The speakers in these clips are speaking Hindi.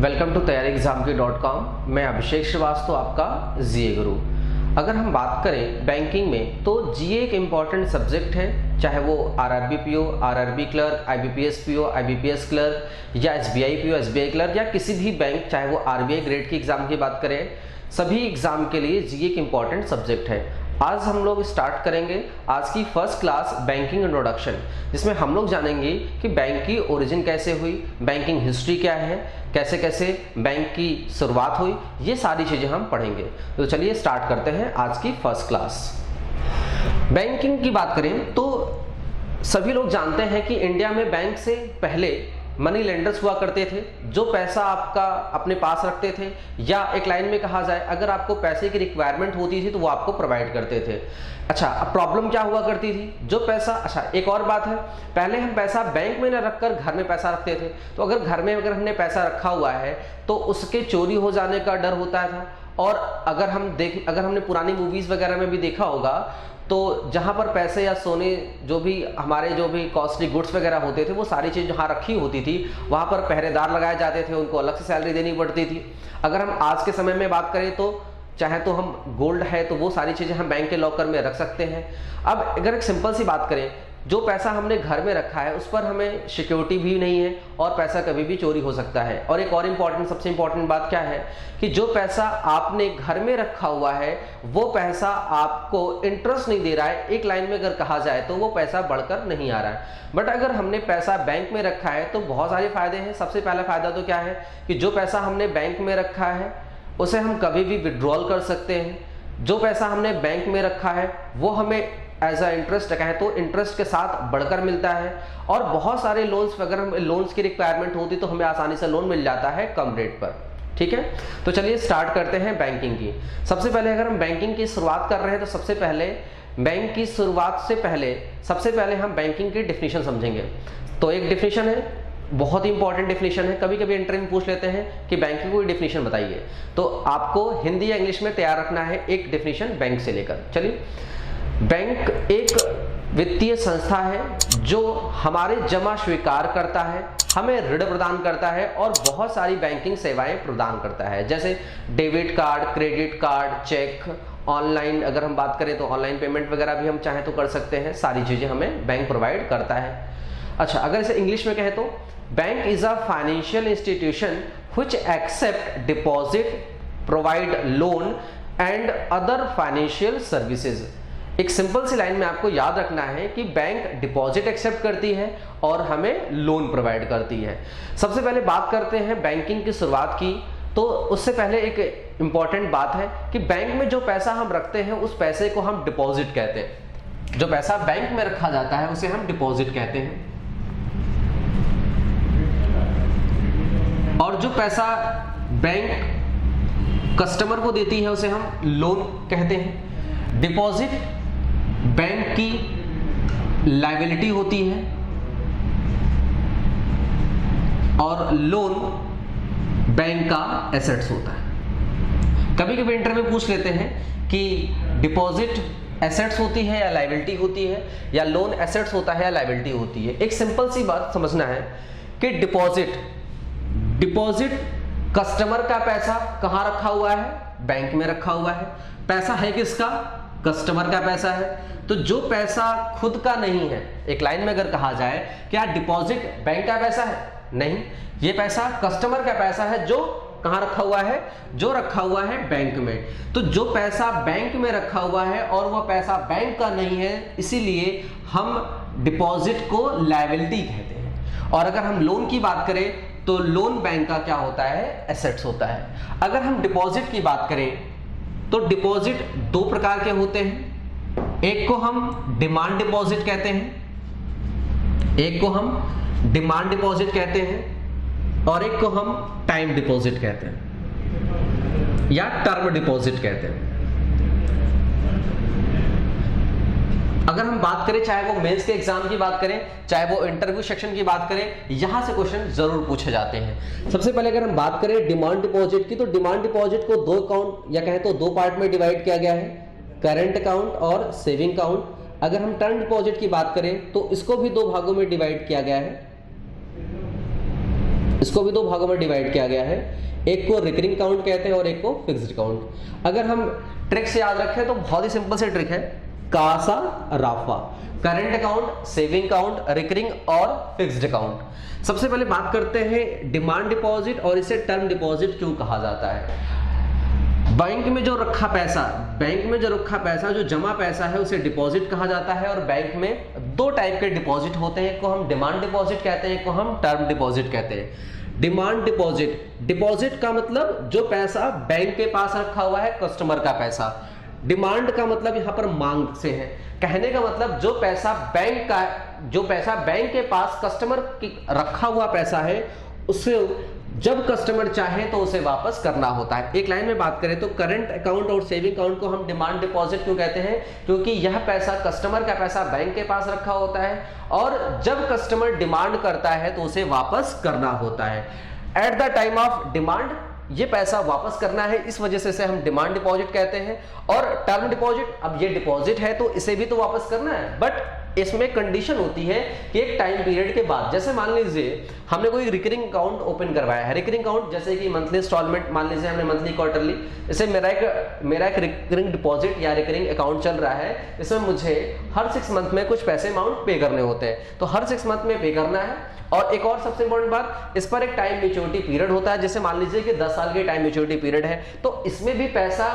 Welcome to तैयारीएग्जाम.com। मैं अभिषेक श्रीवास्तव, आपका जीए गुरु। अगर हम बात करें बैंकिंग में तो जीए एक इम्पॉर्टेंट सब्जेक्ट है, चाहे वो RRB PO, RRB clerk, IBPS PO, IBPS clerk या एसबीआई पीओ, एसबीआई क्लर्क या किसी भी बैंक, चाहे वो आरबीआई ग्रेड की एग्जाम की बात करें, सभी एग्जाम के लिए जीए एक इम्पॉर्टेंट सब्जेक्ट है। आज हम लोग स्टार्ट करेंगे आज की फर्स्ट क्लास बैंकिंग इंट्रोडक्शन, जिसमें हम लोग जानेंगे कि बैंक की ओरिजिन कैसे हुई, बैंकिंग हिस्ट्री क्या है, कैसे कैसे बैंक की शुरुआत हुई, ये सारी चीजें हम पढ़ेंगे। तो चलिए स्टार्ट करते हैं आज की फर्स्ट क्लास। बैंकिंग की बात करें तो सभी लोग जानते हैं कि इंडिया में बैंक से पहले मनी लेंडर्स हुआ करते थे, जो पैसा आपका अपने पास रखते थे, या एक लाइन में कहा जाए अगर आपको पैसे की रिक्वायरमेंट होती थी तो वो आपको प्रोवाइड करते थे। अच्छा, अब प्रॉब्लम क्या हुआ करती थी, जो पैसा, अच्छा एक और बात है, पहले हम पैसा बैंक में न रखकर घर में पैसा रखते थे, तो अगर घर में अगर हमने पैसा रखा हुआ है तो उसके चोरी हो जाने का डर होता था। और अगर हमने पुरानी मूवीज वगैरह में भी देखा होगा तो जहां पर पैसे या सोने जो भी कॉस्टली गुड्स वगैरह होते थे, वो सारी चीज जहां रखी होती थी वहां पर पहरेदार लगाए जाते थे, उनको अलग से सैलरी देनी पड़ती थी। अगर हम आज के समय में बात करें तो चाहे तो हम गोल्ड है तो वो सारी चीजें हम बैंक के लॉकर में रख सकते हैं। अब अगर एक सिंपल सी बात करें, जो पैसा हमने घर में रखा है उस पर हमें सिक्योरिटी भी नहीं है और पैसा कभी भी चोरी हो सकता है। और एक और सबसे इंपॉर्टेंट बात क्या है कि जो पैसा आपने घर में रखा हुआ है वो पैसा आपको इंटरेस्ट नहीं दे रहा है, एक लाइन में अगर कहा जाए तो वो पैसा बढ़कर नहीं आ रहा है। बट अगर हमने पैसा बैंक में रखा है तो बहुत सारे फायदे हैं। सबसे पहला फायदा तो क्या है कि जो पैसा हमने बैंक में रखा है उसे हम कभी भी विड्रॉल कर सकते हैं। जो पैसा हमने बैंक में रखा है वो हमें एज अ इंटरेस्ट कहें तो इंटरेस्ट के साथ बढ़कर मिलता है। और बहुत सारे लोन्स, अगर हम लोन्स की रिक्वायरमेंट होती तो हमें आसानी से लोन मिल जाता है कम रेट पर। ठीक है, तो चलिए स्टार्ट करते हैं बैंकिंग की। सबसे पहले अगर हम बैंकिंग की शुरुआत कर रहे हैं तो सबसे पहले बैंक की शुरुआत से सबसे पहले हम बैंकिंग की डेफिनेशन समझेंगे। तो एक डेफिनेशन है, बहुत ही इंपॉर्टेंट डेफिनेशन है, कभी कभी इंटरव्यू में पूछ लेते हैं कि बैंक की कोई डेफिनेशन बताइए, तो आपको हिंदी या इंग्लिश में तैयार रखना है एक डेफिनेशन बैंक से लेकर। चलिए, बैंक एक वित्तीय संस्था है जो हमारे जमा स्वीकार करता है, हमें ऋण प्रदान करता है और बहुत सारी बैंकिंग सेवाएं प्रदान करता है, जैसे debit card, credit card, cheque, online अगर हम बात करें तो ऑनलाइन पेमेंट वगैरह भी हम चाहें तो कर सकते हैं। सारी चीजें हमें बैंक प्रोवाइड करता है। अच्छा, अगर इसे इंग्लिश में कहें तो bank is a financial institution which accept deposit, provide loan and other financial services. एक सिंपल सी लाइन में आपको याद रखना है कि बैंक डिपॉजिट एक्सेप्ट करती है और हमें लोन प्रोवाइड करती है। सबसे पहले बात करते हैं बैंकिंग की शुरुआत की, तो उससे पहले एक इंपॉर्टेंट बात है कि बैंक में जो पैसा हम रखते हैं उस पैसे को हम डिपॉजिट कहते हैं। जो पैसा बैंक में रखा जाता है उसे हम डिपॉजिट कहते हैं, और जो पैसा बैंक कस्टमर को देती है उसे हम लोन कहते हैं। डिपॉजिट बैंक की लायबिलिटी होती है और लोन बैंक का एसेट्स होता है। कभी कभी इंटरव्यू में पूछ लेते हैं कि डिपॉजिट एसेट्स होती है या लायबिलिटी होती है, या लोन एसेट्स होता है या लायबिलिटी होती है। एक सिंपल सी बात समझना है कि डिपॉजिट कस्टमर का पैसा कहां रखा हुआ है, बैंक में रखा हुआ है। पैसा है किसका, कस्टमर का पैसा है। तो जो पैसा खुद का नहीं है, एक लाइन में अगर कहा जाए क्या डिपॉजिट बैंक का पैसा है, नहीं, ये पैसा कस्टमर का पैसा है जो कहां रखा हुआ है, जो रखा हुआ है बैंक में। तो जो पैसा बैंक में रखा हुआ है और वह पैसा बैंक का नहीं है, इसीलिए हम डिपॉजिट को लायबिलिटी कहते हैं। और अगर हम लोन की बात करें तो लोन बैंक का क्या होता है, एसेट्स होता है। अगर हम डिपॉजिट की बात करें तो डिपॉजिट दो प्रकार के होते हैं, एक को हम डिमांड डिपॉजिट कहते हैं, और एक को हम टाइम डिपॉजिट कहते हैं या टर्म डिपॉजिट कहते हैं। अगर हम बात करें, चाहे वो मेंस के एग्जाम की बात करें, चाहे वो इंटरव्यू सेक्शन की बात करें, यहां से क्वेश्चन जरूर पूछे जाते हैं। सबसे पहले अगर हम बात करें डिमांड डिपॉजिट की, तो डिमांड डिपॉजिट को दो अकाउंट या कहें तो दो पार्ट में डिवाइड किया गया है, करंट अकाउंट और सेविंग अकाउंट। अगर हम टर्म डिपॉजिट की बात करें तो इसको भी दो भागों में डिवाइड किया गया है, इसको भी दो भागों में डिवाइड किया गया है, एक को रिकरिंग अकाउंट कहते हैं और एक को फिक्स्ड अकाउंट। अगर हम ट्रिक से याद रखें तो बहुत ही सिंपल से ट्रिक है, कासा राफा, current account, saving account, recurring और फिक्स्ड अकाउंट। सबसे पहले बात करते हैं डिमांड डिपॉजिट और इसे टर्म डिपॉजिट क्यों कहा जाता है। बैंक में जो रखा पैसा, जो जमा पैसा है उसे डिपॉजिट कहा जाता है। और बैंक में दो टाइप के डिपॉजिट होते हैं, एक को हम डिमांड डिपॉजिट कहते हैं, एक को हम टर्म डिपॉजिट कहते हैं। डिमांड डिपॉजिट का मतलब जो पैसा बैंक के पास रखा हुआ है, कस्टमर का पैसा। डिमांड का मतलब यहां पर मांग से है, कहने का मतलब जो पैसा बैंक के पास कस्टमर की रखा हुआ पैसा है, उसे जब कस्टमर चाहे तो उसे वापस करना होता है। एक लाइन में बात करें तो करंट अकाउंट और सेविंग अकाउंट को हम डिमांड डिपॉजिट क्यों कहते हैं, क्योंकि यह पैसा कस्टमर का पैसा बैंक के पास रखा होता है और जब कस्टमर डिमांड करता है तो उसे वापस करना होता है। At the time of demand ये पैसा वापस करना है, इस वजह से इसे हम डिमांड डिपॉजिट कहते हैं। और टर्म डिपॉजिट, अब ये डिपॉजिट है तो इसे भी तो वापस करना है, बट इसमें कंडीशन होती है कि एक टाइम पीरियड के बाद, जैसे मान लीजिए हमने कोई रिकरिंग अकाउंट ओपन करवाया है। रिकरिंग अकाउंट जैसे कि मंथली इंस्टॉलमेंट, मान लीजिए हमने मंथली क्वार्टरली, जैसे मेरा एक रिकरिंग डिपॉजिट या रिकरिंग अकाउंट चल रहा है, इसमें मुझे हर 6 मंथ में कुछ पैसे अमाउंट पे करने होते हैं, तो हर 6 मंथ में पे करना है। और एक और सबसे इंपॉर्टेंट बात, इस पर एक टाइम मैच्योरिटी पीरियड होता है, जैसे मान लीजिए कि 10 साल के टाइम मैच्योरिटी पीरियड है, तो इसमें भी पैसा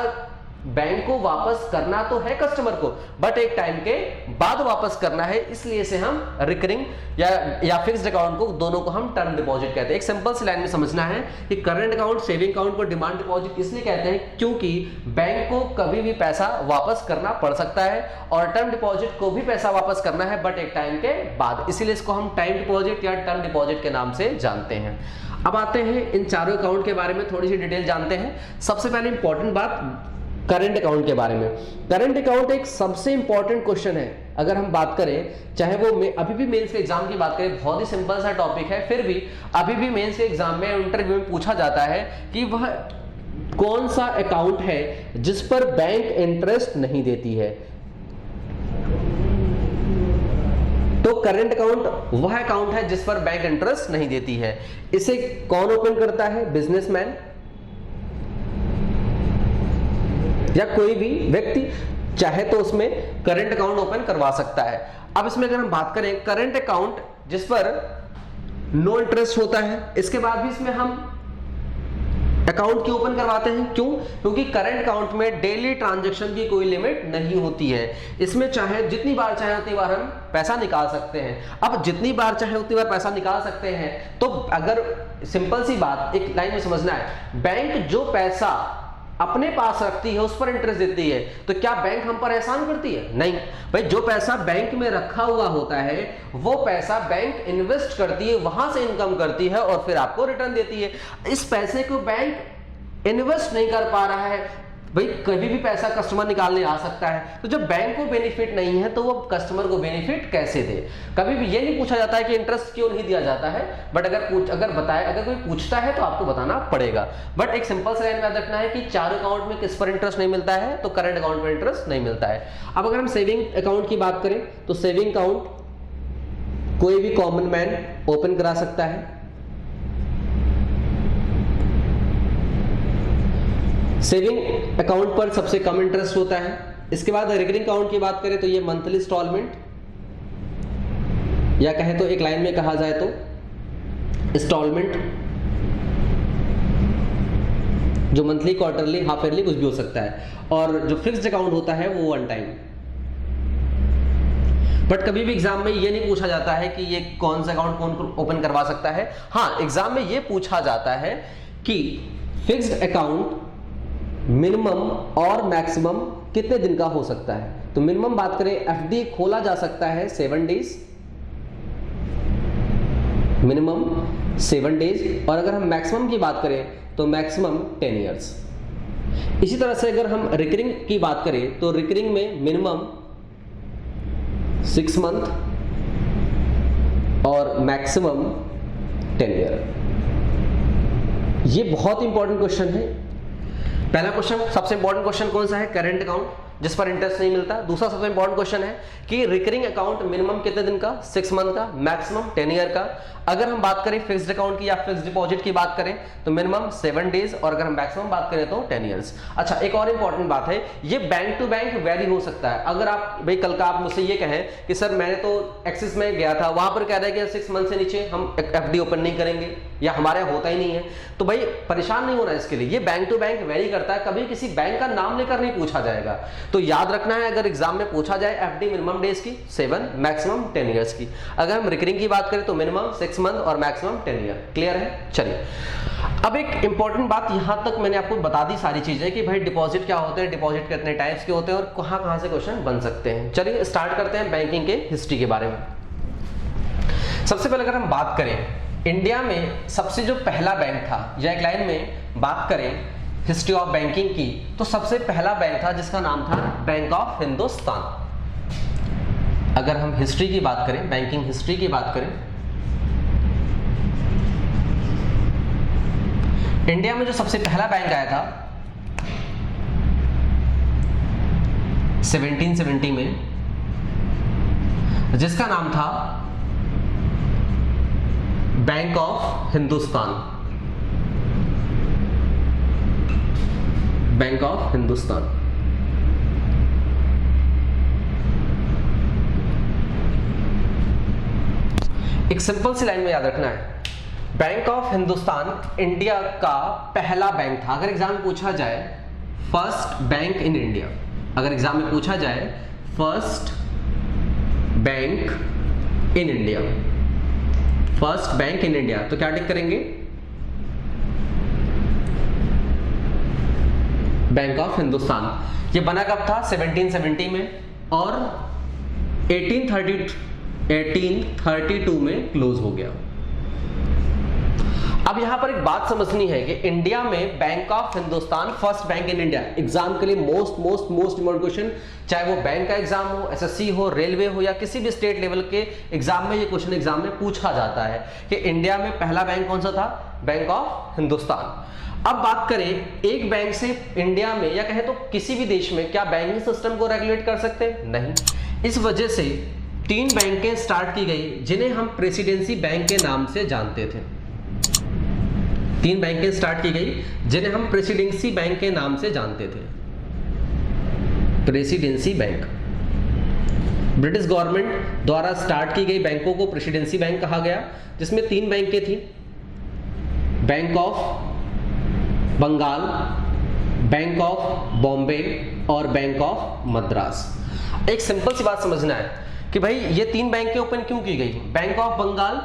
बैंक को वापस करना तो है कस्टमर को, बट एक टाइम के बाद वापस करना है, इसलिए से हम रिकरिंग या फिक्स्ड अकाउंट को, दोनों को हम टर्म डिपॉजिट कहते हैं। एक सिंपल सी लाइन में समझना है कि करंट अकाउंट, सेविंग अकाउंट को डिमांड डिपॉजिट इसलिए कहते हैं क्योंकि बैंक को कभी भी पैसा वापस करना पड़ सकता है और टर्म डिपॉजिट को भी पैसा वापस करना है, बट एक टाइम के बाद, इसीलिए इसको हम टाइम डिपॉजिट या टर्म डिपॉजिट के नाम से जानते हैं। अब आते हैं इन चारों अकाउंट के बारे में थोड़ी सी डिटेल जानते हैं। सबसे पहले इंपॉर्टेंट बात करंट अकाउंट के बारे में। करंट अकाउंट एक सबसे इंपॉर्टेंट क्वेश्चन है, अगर हम बात करें, चाहे वो अभी भी मेंस के एग्जाम की बात करें, बहुत ही सिंपल सा टॉपिक है, फिर भी अभी भी मेंस के एग्जाम में, इंटरव्यू में पूछा जाता है कि वह कौन सा अकाउंट है जिस पर बैंक इंटरेस्ट नहीं देती है। तो करंट अकाउंट वह अकाउंट है जिस पर बैंक इंटरेस्ट नहीं देती है। इसे कौन ओपन करता है? बिजनेसमैन या कोई भी व्यक्ति चाहे तो उसमें करंट अकाउंट ओपन करवा सकता है। अब इसमें अगर हम बात करें, करंट अकाउंट जिस पर नो इंटरेस्ट होता है, इसके बाद भी इसमें हम अकाउंट क्यों ओपन करवाते हैं? क्यों? क्योंकि करंट अकाउंट में डेली ट्रांजैक्शन की कोई लिमिट नहीं होती है, इसमें चाहे जितनी बार चाहे उतनी बार हम पैसा निकाल सकते हैं। अब जितनी बार चाहे उतनी बार पैसा निकाल सकते हैं, तो अगर सिंपल सी बात एक लाइन में समझना है, बैंक जो पैसा अपने पास रखती है उस पर इंटरेस्ट देती है, तो क्या बैंक हम पर एहसान करती है? नहीं भाई, जो पैसा बैंक में रखा हुआ होता है वो पैसा बैंक इन्वेस्ट करती है, वहां से इनकम करती है और फिर आपको रिटर्न देती है। इस पैसे को बैंक इन्वेस्ट नहीं कर पा रहा है, भाई कभी भी पैसा कस्टमर निकालने आ सकता है, तो जब बैंक को बेनिफिट नहीं है तो वो कस्टमर को बेनिफिट कैसे दे? कभी भी ये नहीं पूछा जाता है कि इंटरेस्ट क्यों नहीं दिया जाता है, बट अगर कोई पूछता है तो आपको बताना पड़ेगा। बट एक सिंपल सा लाइन याद रखना है कि चारों अकाउंट में किस पर इंटरेस्ट नहीं मिलता है, तो करंट अकाउंट पर इंटरेस्ट नहीं मिलता है। अब अगर हम सेविंग अकाउंट की बात करें तो सेविंग अकाउंट कोई भी कॉमन मैन ओपन करा सकता है। सेविंग अकाउंट पर सबसे कम इंटरेस्ट होता है। इसके बाद रिकरिंग अकाउंट की बात करें तो ये मंथली इंस्टॉलमेंट, या कहें तो एक लाइन में कहा जाए तो इंस्टॉलमेंट, जो मंथली, क्वार्टरली, हाफ ईयरली कुछ भी हो सकता है। और जो फिक्स्ड अकाउंट होता है वो वन टाइम। बट कभी भी एग्जाम में ये नहीं पूछा जाता है कि ये कौन सा अकाउंट कौन ओपन करवा सकता है। हाँ, एग्जाम में ये पूछा जाता है कि फिक्स्ड अकाउंट मिनिमम और मैक्सिमम कितने दिन का हो सकता है। तो मिनिमम बात करें, एफडी खोला जा सकता है 7 डेज, मिनिमम 7 डेज। और अगर हम मैक्सिमम की बात करें तो मैक्सिमम 10 ईयर्स। इसी तरह से अगर हम रिकरिंग की बात करें तो रिकरिंग में मिनिमम 6 मंथ और मैक्सिमम 10 ईयर। ये बहुत इंपॉर्टेंट क्वेश्चन है। पहला क्वेश्चन, सबसे इंपॉर्टेंट क्वेश्चन कौन सा है? Current account. जिस पर इंटरेस्ट नहीं मिलता। दूसरा सबसे इंपॉर्टेंट क्वेश्चन है कि रिकरिंग अकाउंट मिनिमम कितने दिन का, 6 मंथ का, मैक्सिमम 10 ईयर का। अगर हम बात करें फिक्स्ड अकाउंट की या फिक्स्ड डिपॉजिट की बात करें तो मिनिमम 7 डेज, और अगर हम मैक्सिमम बात करें तो 10 ईयर्स। अच्छा, एक और इंपॉर्टेंट बात है, ये बैंक टू बैंक वेरी हो सकता है। अगर आप भाई कल का आप मुझसे ये कहें कि सर मैंने तो एक्सिस में गया था, वहां पर कह रहे हैं कि 6 मंथ से नीचे हम एफडी ओपन नहीं करेंगे या हमारे यहाँ होता ही नहीं है, तो भाई परेशान नहीं होना इसके लिए। ये बैंक टू बैंक वेरी करता है, कभी किसी बैंक का नाम लेकर नहीं पूछा जाएगा। तो याद रखना है, अगर एग्जाम में पूछा जाए एफडी मिनिमम डेज की 7, मैक्सिमम 10 ईयर्स की। अगर हम रिकरिंग की बात करें तो मिनिमम 6 मंथ और मैक्सिमम 10 ईयर। क्लियर है? चलिए, अब एक इंपॉर्टेंट बात, यहां तक मैंने आपको बता दी सारी चीजें कि भाई डिपॉजिट क्या होते हैं, डिपॉजिट कितने टाइप्स के होते हैं और कहां से क्वेश्चन बन सकते हैं। चलिए स्टार्ट करते हैं बैंकिंग के हिस्ट्री के बारे में। सबसे पहले अगर हम बात करें इंडिया में सबसे जो पहला बैंक था, या एक लाइन में बात करें हिस्ट्री ऑफ बैंकिंग की, तो सबसे पहला बैंक था जिसका नाम था बैंक ऑफ हिंदुस्तान। अगर हम हिस्ट्री की बात करें, बैंकिंग हिस्ट्री की बात करें, इंडिया में जो सबसे पहला बैंक आया था 1770 में, जिसका नाम था bank of Hindustan. Bank of Hindustan. एक सिंपल सी लाइन में याद रखना है, बैंक ऑफ हिंदुस्तान इंडिया का पहला बैंक था। अगर एग्जाम में पूछा जाए फर्स्ट बैंक इन इंडिया, अगर एग्जाम में पूछा जाए first bank in India, first bank in India, तो क्या टिक करेंगे? Bank of Hindustan. ये बना कब था? 1770 में, और 1832 में क्लोज हो गया। अब यहां पर एक बात समझनी है कि इंडिया में bank of Hindustan first bank in India, exam के लिए मोस्ट इंपॉर्टेंट क्वेश्चन, चाहे वो बैंक का एग्जाम हो, एसएससी हो, रेलवे हो, या किसी भी स्टेट लेवल के एग्जाम में ये क्वेश्चन एग्जाम में पूछा जाता है कि इंडिया में पहला बैंक कौन सा था? Bank of Hindustan. अब बात करें एक बैंक से इंडिया में, या कहें तो किसी भी देश में, क्या बैंकिंग सिस्टम को रेगुलेट कर सकते हैं? नहीं। इस वजह से 3 बैंकें स्टार्ट की गई जिन्हें हम प्रेसिडेंसी बैंक के नाम से जानते थे। 3 बैंकें स्टार्ट की गई जिन्हें हम प्रेसिडेंसी बैंक के नाम से जानते थे। प्रेसिडेंसी बैंक, ब्रिटिश गवर्नमेंट द्वारा स्टार्ट की गई बैंकों को प्रेसिडेंसी बैंक कहा गया, जिसमें 3 बैंकें थी, bank of Bengal, bank of Bombay और बैंक ऑफ मद्रास। एक सिंपल सी बात समझना है कि भाई ये 3 बैंकें ओपन क्यों की गई? Bank of Bengal,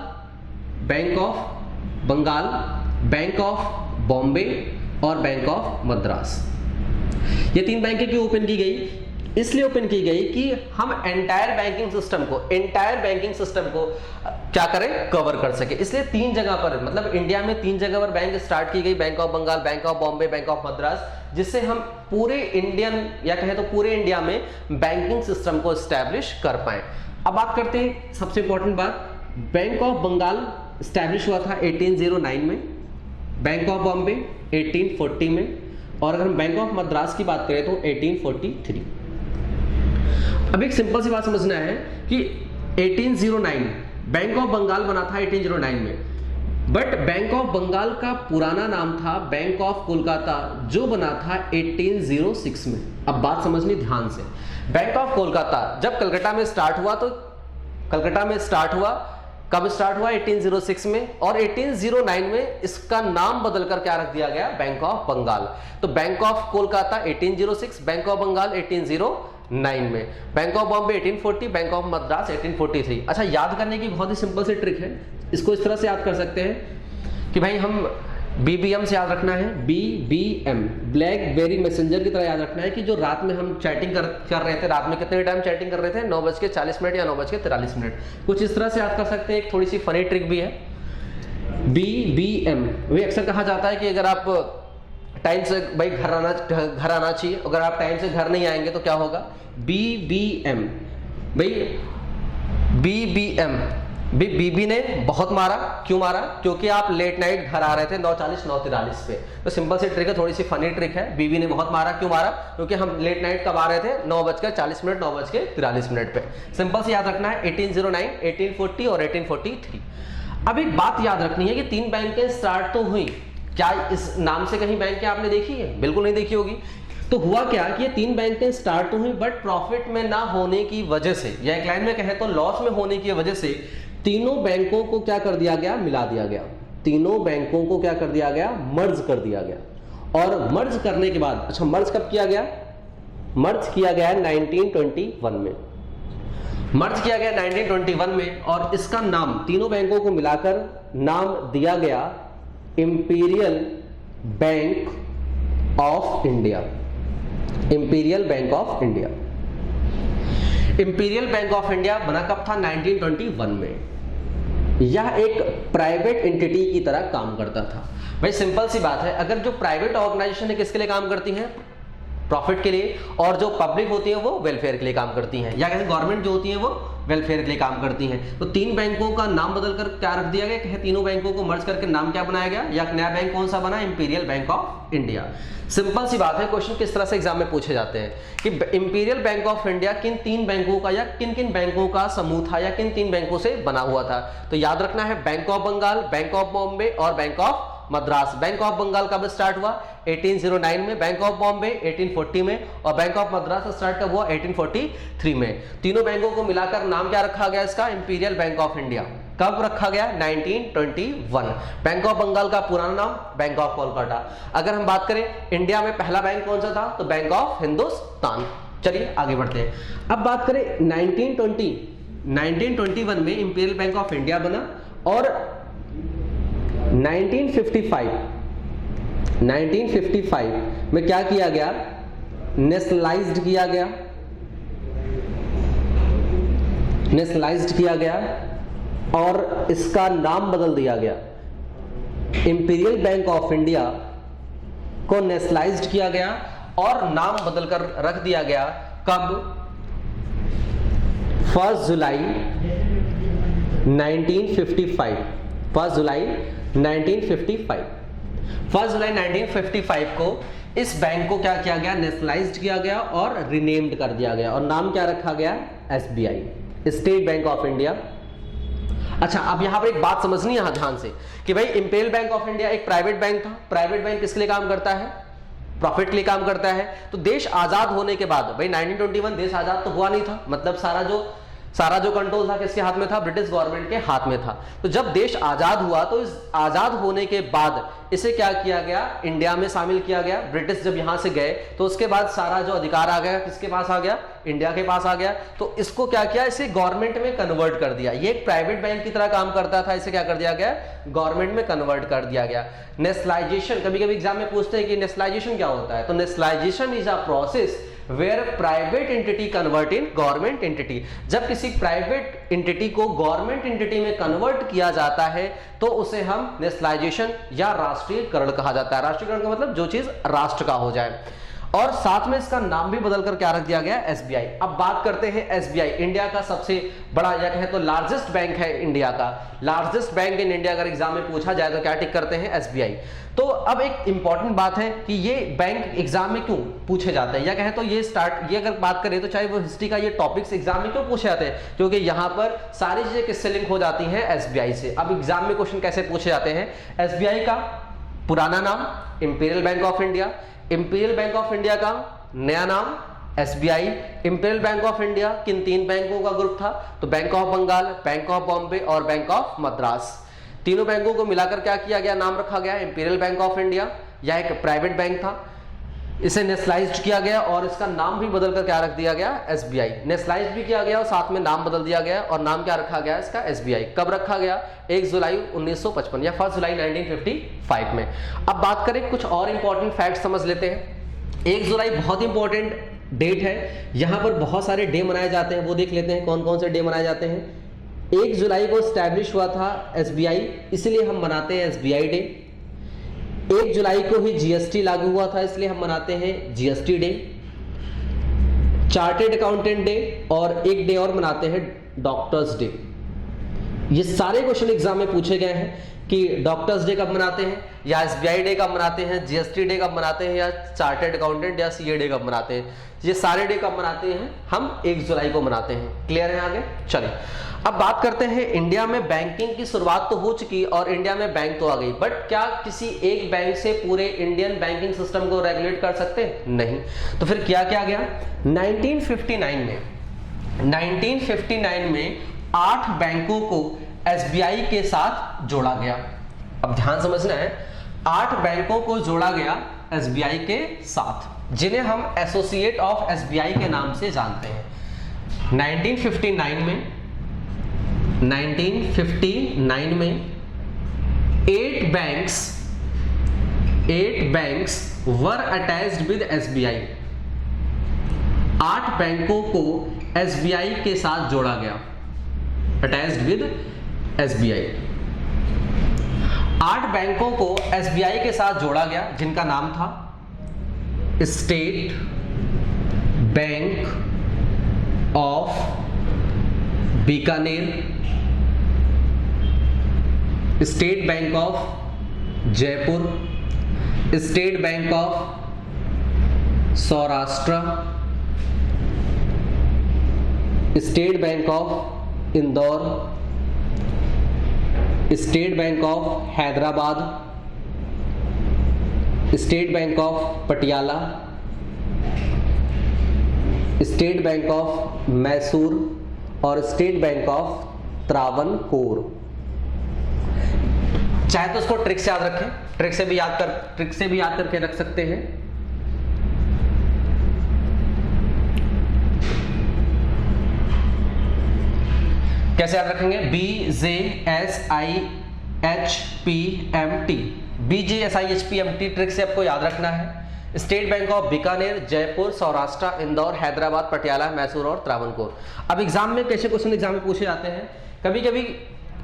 bank of Bombay और बैंक ऑफ मद्रास। ये 3 बैंकें क्यों ओपन की गई? इसलिए ओपन की गई कि हम एंटायर बैंकिंग सिस्टम को क्या करें? कवर कर सके। इसलिए 3 जगह पर, मतलब इंडिया में 3 जगह पर बैंक स्टार्ट की गई, bank of Bengal, bank of Bombay, bank of Madras, जिससे हम पूरे इंडियन, या कहें तो पूरे इंडिया में बैंकिंग सिस्टम को एस्टैब्लिश कर पाए। अब बात करते हैं सबसे इंपॉर्टेंट बात, बैंक ऑफ बंगाल स्टैब्लिश हुआ था 1809 में, बैंक ऑफ बॉम्बे 1840 में, और अगर हम बैंक ऑफ मद्रास की बात करें तो 1843। अब एक सिंपल सी बात समझना है कि 1809 बैंक ऑफ बंगाल बना था 1809 में, बट बैंक ऑफ बंगाल का पुराना नाम था बैंक ऑफ कोलकाता, जो बना था 1806 में। अब बात समझनी ध्यान से, बैंक ऑफ कोलकाता जब कलकत्ता में स्टार्ट हुआ, तो कलकत्ता में स्टार्ट हुआ, कब स्टार्ट हुआ? 1806 में, और 1809 में इसका नाम बदलकर क्या रख दिया गया? Bank of Bengal. तो bank of Kolkata 1806, bank of Bengal 1809 में, bank of Bombay 1840, bank of Madras 1843। अच्छा, याद करने की बहुत ही सिंपल सी ट्रिक है, इसको इस तरह से याद कर सकते हैं कि भाई हम BBM से याद रखना है, BBM, ब्लैकबेरी मैसेंजर की तरह याद रखना है कि जो रात में हम चैटिंग कर रहे थे, रात में कितने टाइम चैटिंग कर रहे थे? 9:40 या 9:43। कुछ इस तरह से याद कर सकते हैं। एक थोड़ी सी फनी ट्रिक भी है, BBM वही अक्सर कहा जाता है कि अगर आप टाइम से भाई घर आना चाहिए, अगर आप टाइम से घर नहीं आएंगे तो क्या होगा? BBM, भाई BBM बीबी ने बहुत मारा। क्यों मारा? क्योंकि आप लेट नाइट घर आ रहे थे 9:40 9:43 पे। तो सिंपल सी ट्रिक है, थोड़ी सी फनी ट्रिक है। बीबी ने बहुत मारा, क्यों मारा? क्योंकि हम लेट नाइट कब आ रहे थे? 9:40 9:43 पे। सिंपल से याद रखना है 1809, 1840 और 1843। अब एक बात याद रखनी है कि 3 बैंकें स्टार्ट तो हुई, क्या इस नाम से कहीं बैंकें आपने देखी है? बिल्कुल नहीं देखी होगी। तो हुआ क्या कि ये 3 बैंकें स्टार्ट तो हुई, बट प्रॉफिट में ना होने की वजह से, या एक लाइन में कहें तो लॉस में होने की वजह से तीनों बैंकों को क्या कर दिया गया? मिला दिया गया। तीनों बैंकों को क्या कर दिया गया? मर्ज कर दिया गया। और मर्ज करने के बाद, अच्छा मर्ज कब किया गया? मर्ज किया गया 1921 में। मर्ज किया गया 1921 में, और इसका नाम, तीनों बैंकों को मिलाकर नाम दिया गया imperial bank of India. Imperial bank of India. Imperial bank of India बना कब था? 1921 में। यह एक प्राइवेट एंटिटी की तरह काम करता था। भाई सिंपल सी बात है, अगर जो प्राइवेट ऑर्गेनाइजेशन है किसके लिए काम करती हैं? प्रॉफिट के लिए, और जो पब्लिक होती है वो वेलफेयर के लिए काम करती हैं, या कहते हैं गवर्नमेंट जो होती है वो वेलफेयर के लिए काम करती हैं। तो 3 बैंकों का नाम बदलकर क्या रख दिया गया? कहे तीनों बैंकों को मर्ज करके नाम क्या बनाया गया? या नया बैंक कौन सा बना? Imperial bank of India. Simple सी बात है, क्वेश्चन किस तरह से एग्जाम में पूछे जाते हैं कि इंपीरियल बैंक ऑफ इंडिया किन 3 बैंकों का या किन किन बैंकों का समूह था, या किन 3 बैंकों से बना हुआ था? तो याद रखना है bank of Bengal, bank of Bombay और bank of Madras. Bank of Bengal कब स्टार्ट हुआ? 1809 में। बैंक ऑफ बॉम्बे 1840 में, और बैंक ऑफ मद्रास स्टार्ट कब हुआ? 1843 में। तीनों बैंकों को मिलाकर नाम क्या रखा गया इसका? Imperial bank of India. कब रखा गया? 1921। बैंक ऑफ बंगाल का पुराना नाम बैंक ऑफ कोलकाता। अगर हम बात करें इंडिया में पहला बैंक कौन सा था, तो बैंक ऑफ हिंदुस्तान। चलिए आगे बढ़ते हैं। अब बात करें 1921 में इंपीरियल बैंक ऑफ इंडिया बना, और 1955 में क्या किया गया? नेशनलाइज्ड किया गया। नेशनलाइज्ड किया गया और इसका नाम बदल दिया गया। इंपीरियल बैंक ऑफ इंडिया को नेशनलाइज्ड किया गया और नाम बदलकर रख दिया गया। कब? 1 जुलाई 1955। 1 जुलाई 1955। 1 जुलाई 1955 को इस बैंक को क्या किया गया? नेशनलाइज्ड किया गया और रीनेम्ड कर दिया गया, और नाम क्या रखा गया? SBI, state bank of India. अच्छा, अब यहां पर एक बात समझनी है ध्यान से कि भाई इंपीरियल बैंक ऑफ इंडिया एक प्राइवेट बैंक था। प्राइवेट बैंक किसके लिए काम करता है? प्रॉफिट के लिए काम करता है। तो देश आजाद होने के बाद, भाई 1921 देश आजाद तो हुआ नहीं था, मतलब सारा जो कंट्रोल था किसके हाथ में था? ब्रिटिश गवर्नमेंट के हाथ में था। तो जब देश आजाद हुआ तो इस आजाद होने के बाद इसे क्या किया गया? इंडिया में शामिल किया गया। ब्रिटिश जब यहां से गए तो उसके बाद सारा जो अधिकार आ गया किसके पास आ गया? इंडिया के पास आ गया। तो इसको क्या किया? इसे गवर्नमेंट में कन्वर्ट कर दिया। ये एक प्राइवेट बैंक की तरह काम करता था, इसे क्या कर दिया गया? गवर्नमेंट में कन्वर्ट कर दिया गया। नेशनलाइजेशन, कभी कभी एग्जाम में पूछते हैं कि नेशनलाइजेशन क्या होता है? तो nationalisation is a process where private entity convert in government entity. जब किसी प्राइवेट एंटिटी को गवर्नमेंट एंटिटी में कन्वर्ट किया जाता है तो उसे हम नेशनलाइजेशन या राष्ट्रीयकरण कहा जाता है। राष्ट्रीयकरण का मतलब जो चीज राष्ट्र का हो जाए। और साथ में इसका नाम भी बदलकर क्या रख दिया गया? SBI। अब बात करते हैं SBI, इंडिया का सबसे बड़ा या कहें तो लार्जेस्ट बैंक है इंडिया का। लार्जेस्ट बैंक इन इंडिया अगर एग्जाम में पूछा जाए तो क्या टिक करते हैं? SBI। तो अब एक इंपॉर्टेंट बात है कि ये बैंक एग्जाम में क्यों पूछे जाते हैं, या कहें तो ये अगर बात करें तो चाहे वो हिस्ट्री का ये टॉपिक्स एग्जाम में क्यों पूछे जाते हैं, क्योंकि यहाँ पर सारी चीजें किससे लिंक हो जाती हैं? SBI से। अब एग्जाम में क्वेश्चन कैसे पूछे जाते हैं? SBI का पुराना नाम imperial bank of India, imperial bank of India का नया नाम SBI। Imperial bank of India किन 3 बैंकों का ग्रुप था? तो bank of Bengal, bank of Bombay और बैंक ऑफ मद्रास। तीनों बैंकों को मिलाकर क्या किया गया? नाम रखा गया इंपीरियल बैंक ऑफ इंडिया। यह एक प्राइवेट बैंक था, इसे नेशनलाइज्ड किया गया और इसका नाम भी बदलकर क्या रख दिया गया? SBI। नेशनलाइज्ड भी किया गया और साथ में नाम बदल दिया गया, और नाम क्या रखा गया इसका? SBI। कब रखा गया? 1 जुलाई 1955 या 1 जुलाई 1955 में। अब बात करें कुछ और इंपॉर्टेंट फैक्ट समझ लेते हैं। 1 जुलाई बहुत इंपॉर्टेंट डेट है, यहां पर बहुत सारे डे मनाए जाते हैं, वो देख लेते हैं कौन कौन से डे मनाए जाते हैं। 1 जुलाई को स्टैब्लिश हुआ था SBI, इसलिए हम मनाते हैं SBI डे। 1 जुलाई को ही GST लागू हुआ था, इसलिए हम मनाते हैं GST day. Chartered accountant day, और एक डे और मनाते हैं डॉक्टर्स डे। ये सारे क्वेश्चन एग्जाम में पूछे गए हैं कि डॉक्टर्स डे कब मनाते हैं, या एसबीआई डे कब मनाते हैं, जीएसटी डे कब मनाते हैं, या चार्टर्ड अकाउंटेंट या सीए डे कब मनाते हैं। ये सारे डे कब मनाते हैं, हम 1 जुलाई को मनाते हैं। क्लियर है आगे? चलिए अब बात करते हैं, इंडिया में बैंकिंग की शुरुआत तो हो चुकी और इंडिया में बैंक तो आ गई, बट क्या किसी एक बैंक से पूरे इंडियन बैंकिंग सिस्टम को रेगुलेट कर सकते हैं? नहीं। तो फिर क्या किया गया? 1959 में 8 बैंकों को एसबीआई के साथ जोड़ा गया। अब ध्यान समझना है, 8 बैंकों को जोड़ा गया एसबीआई के साथ, जिन्हें हम एसोसिएट ऑफ एसबीआई के नाम से जानते हैं। 1959 में 8 banks were attached with SBI. 8 बैंकों को एसबीआई के साथ जोड़ा गया, अटैच्ड विद एसबीआई। 8 बैंकों को एसबीआई के साथ जोड़ा गया, जिनका नाम था state bank of Bikaner, state bank of Jaipur, state bank of Saurashtra, state bank of Indore, state bank of Hyderabad, state bank of Patiala, state bank of Mysore और स्टेट बैंक ऑफ त्रावणकोर। चाहे तो इसको ट्रिक से याद रखें, ट्रिक से भी याद करके रख सकते हैं। कैसे याद रखेंगे? BJSIHPMT ट्रिक से आपको याद रखना है। State bank of Bikaner, Jaipur, Saurashtra, Indore, Hyderabad, Patiala, Mysore और त्रावणकोर। अब एग्जाम में कैसे क्वेश्चन एग्जाम में पूछे जाते हैं, कभी कभी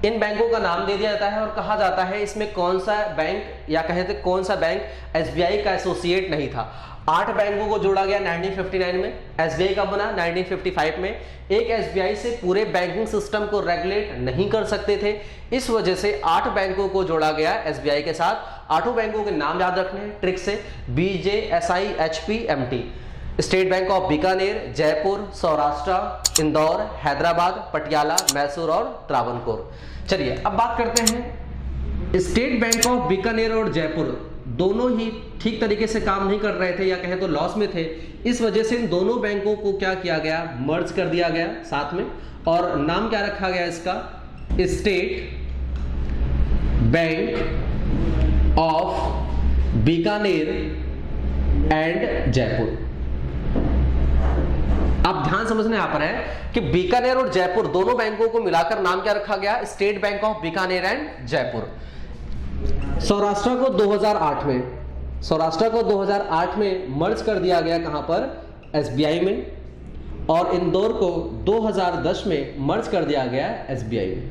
इन बैंकों का नाम दे दिया जाता है और कहा जाता है इसमें कौन सा बैंक या कहे तो कौन सा बैंक एसबीआई का एसोसिएट नहीं था। 8 बैंकों को जोड़ा गया 1959 में, एसबीआई कब बना? 1955 में। एक एसबीआई से पूरे बैंकिंग सिस्टम को रेगुलेट नहीं कर सकते थे, इस वजह से 8 बैंकों को जोड़ा गया एसबीआई के साथ। 8 बैंकों के नाम याद रखने हैं ट्रिक से, BJSIHPMT, state bank of Bikaner, Jaipur, Saurashtra, Indore, Hyderabad, Patiala, Mysore और त्रावणकोर। चलिए अब बात करते हैं, स्टेट बैंक ऑफ बीकानेर और जयपुर दोनों ही ठीक तरीके से काम नहीं कर रहे थे या कहें तो लॉस में थे, इस वजह से इन दोनों बैंकों को क्या किया गया? मर्ज कर दिया गया साथ में, और नाम क्या रखा गया इसका? State bank of Bikaner and Jaipur. अब ध्यान समझने यहां पर है कि बीकानेर और जयपुर दोनों बैंकों को मिलाकर नाम क्या रखा गया? State bank of Bikaner and Jaipur. Saurashtra को 2008 में मर्ज कर दिया गया, कहां पर? एसबीआई में, और इंदौर को 2010 में मर्ज कर दिया गया एसबीआई में।